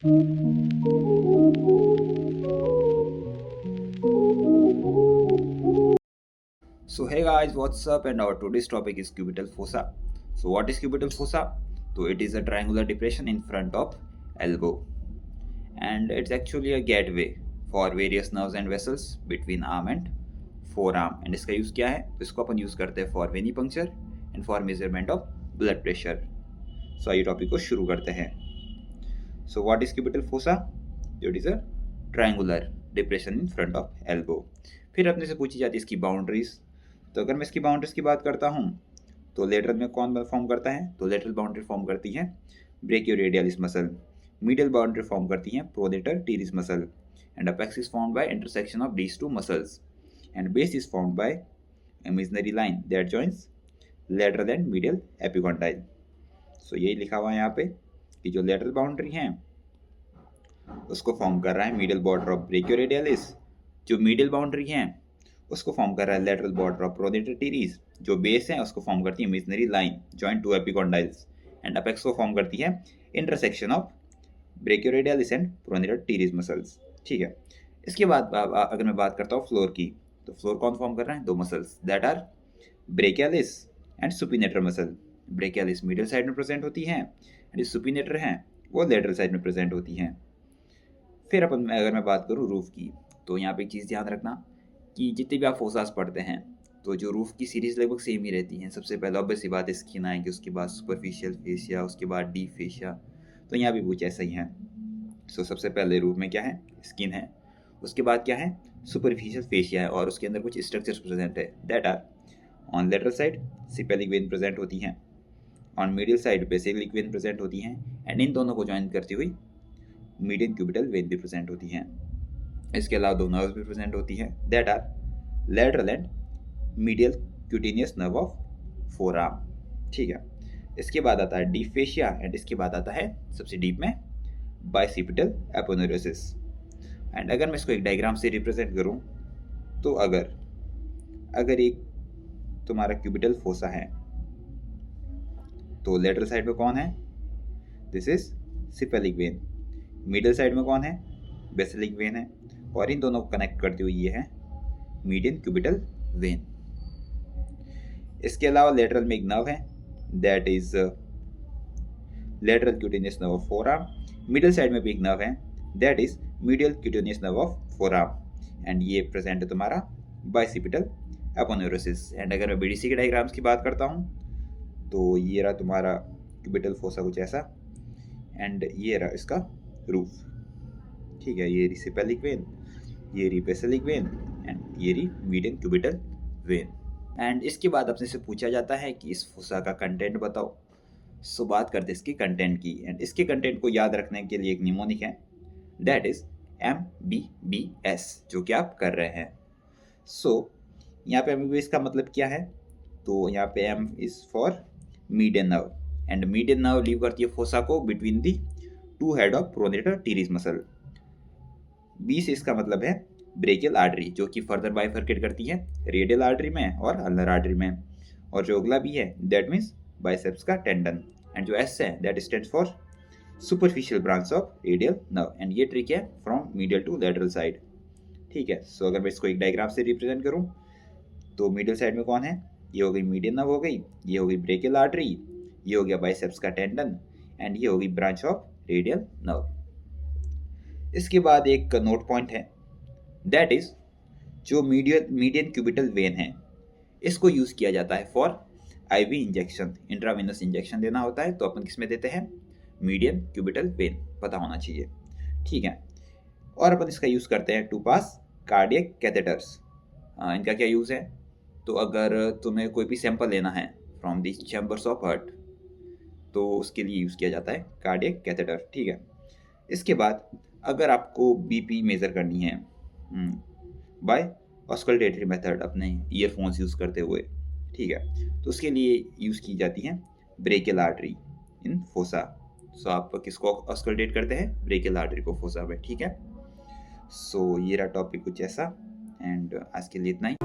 So hey guys, what's up? And our today's topic is cubital fossa. So what is cubital fossa? So it is a triangular depression in front of elbow, and it's actually a gateway for various nerves and vessels between arm and forearm. And इसका use क्या है? तो इसको अपन use करते हैं for venipuncture and for measurement of blood pressure. So आइए topic को शुरू करते हैं. So what is cubital fossa? It is a triangular depression in front of elbow. फिर अपने से पूछी जाती है इसकी बाउंड्रीज. तो अगर मैं इसकी बाउंड्रीज की बात करता हूँ तो लेटरल में कौन फॉर्म करता है? तो लेटरल बाउंड्री फॉर्म करती है brachioradialis muscle. Medial boundary form करती है pronator teres muscle. And apex is formed by intersection of these two muscles. And base is formed by imaginary line that joins lateral and medial epicondyle. So यही लिखा हुआ है यहाँ पे कि जो लेटरल बाउंड्री है उसको फॉर्म कर रहा है मीडियल बॉर्डर ऑफ ब्रेकियोरेडियलिस. जो मीडियल बाउंड्री है उसको फॉर्म कर रहा है lateral border of pronator teres. जो बेस है उसको फॉर्म करती है imaginary line joint to epicondyles. And apex को फॉर्म करती है intersection of brachioradialis and pronator teres muscles. ठीक है. इसके बाद अगर मैं बात करता हूँ फ्लोर की, तो फ्लोर कौन फॉर्म कर रहा है? दो muscles that are brachialis and supinator muscle. Brachialis medial side में प्रेजेंट होती है एंड सुपिनेटर है वो लेटरल साइड में प्रेजेंट होती हैं. फिर अपन अगर मैं बात करूँ रूफ की, तो यहाँ पे एक चीज़ ध्यान रखना कि जितने भी आप फोसास पढ़ते हैं तो जो रूफ की सीरीज लगभग सेम ही रहती हैं. सबसे पहले ऑब्वियस सी बात स्किन आएगी, उसके बाद सुपरफिशियल फेशिया, उसके बाद डीप फेशिया. तो यहाँ भी कुछ ऐसा ही है. सो सबसे पहले रूफ में क्या है? स्किन है. उसके बाद क्या है? सुपरफिशियल फेशिया है और उसके अंदर कुछ स्ट्रक्चर्स प्रेजेंट है that are on lateral side cephalic vein present होती हैं, on medial side basilic vein present होती हैं, एंड इन दोनों को ज्वाइन करती हुई मीडियन क्यूबिटल वेन भी प्रेजेंट होती हैं. इसके अलावा दो नर्व्स भी प्रेजेंट होती हैं that are lateral and medial cutaneous nerve of forearm. ठीक है. इसके बाद आता है डीप फेशिया एंड इसके बाद आता है सबसे डीप में बाइसिपिटल एपोनेरोसिस. एंड अगर मैं इसको एक डायग्राम से रिप्रेजेंट करूं तो अगर एक तुम्हारा क्यूबिटल फोसा है तो लेटरल साइड में कौन है? This is cephalic vein. Middle side में कौन है? बेसिलिक वेन है. और इन दोनों को कनेक्ट करते हुए ये है मीडियन क्यूबिटल वेन. इसके अलावा लेटरल में एक नर्व है that is lateral cutaneous nerve of forearm. Middle side में भी एक नर्व है that is medial cutaneous nerve of forearm. And ये प्रेजेंट है तुम्हारा बाइसिपिटल एपोनेरोसिस. एंड अगर मैं बीडीसी के डायग्राम्स की बात करता हूँ तो ये रहा तुम्हारा क्यूबिटल फोसा कुछ ऐसा, एंड ये रहा इसका रूफ. ठीक है. ये रही सिपेलिक वेन, ये रही बेसिलिक वेन एंड ये रही मीडियन क्यूबिटल वेन. एंड इसके बाद अपने से पूछा जाता है कि इस फोसा का कंटेंट बताओ. सो बात करते हैं इसकी कंटेंट की. एंड इसके कंटेंट को याद रखने के लिए एक निमोनिक है दैट इज MBBS जो कि आप कर रहे हैं. सो यहाँ पे MBBS का मतलब क्या है? तो यहाँ पे M is for median nerve and median nerve leave करती है फोसा को between the two head of pronator teres muscle. B से इसका मतलब है ब्रेकियल आर्टरी जो कि फर्दर बाइफर्केट करती है रेडियल आर्टरी में और अल्नर आर्टरी में. और जो अगला B है दैट मीन्स बाइसेप्स का टेंडन. एंड जो S है that stands for superficial branch of radial nerve. And ये ट्रिक है from medial to lateral side. ठीक है. सो अगर मैं इसको एक डायग्राम से रिप्रेजेंट करूँ तो मिडिल साइड में कौन है? ये हो गई मीडियन नर्व हो गई, ये हो गई ब्रेकियल आर्टरी, ये हो गया बाइसेप्स का टेंडन एंड ये हो गई ब्रांच ऑफ रेडियल नर्व. इसके बाद एक नोट पॉइंट है दैट इज जो मीडियन क्यूबिटल वेन है इसको यूज किया जाता है for IV injection. Intravenous injection देना होता है तो अपन किस में देते हैं? Median cubital when. पता होना चाहिए. ठीक है. और अपन इसका यूज करते हैं टू पास कार्डियक कैथेटर्स. इनका क्या यूज है? तो अगर तुम्हें कोई भी सैंपल लेना है from the chambers of heart तो उसके लिए यूज किया जाता है कार्डियक कैथेटर. ठीक है. इसके बाद अगर आपको BP मेजर करनी है बाय ऑस्कल्टेटरी मेथड अपने ईयरफोन्स यूज़ करते हुए, ठीक है, तो उसके लिए यूज़ की जाती है ब्रेकियल आर्टरी इन फोसा. सो आप किसको ऑस्कल्टेट करते हैं? ब्रेकियल आर्टरी को फोसा में. ठीक है. सो ये रहा टॉपिक कुछ ऐसा. एंड आज के लिए इतना ही.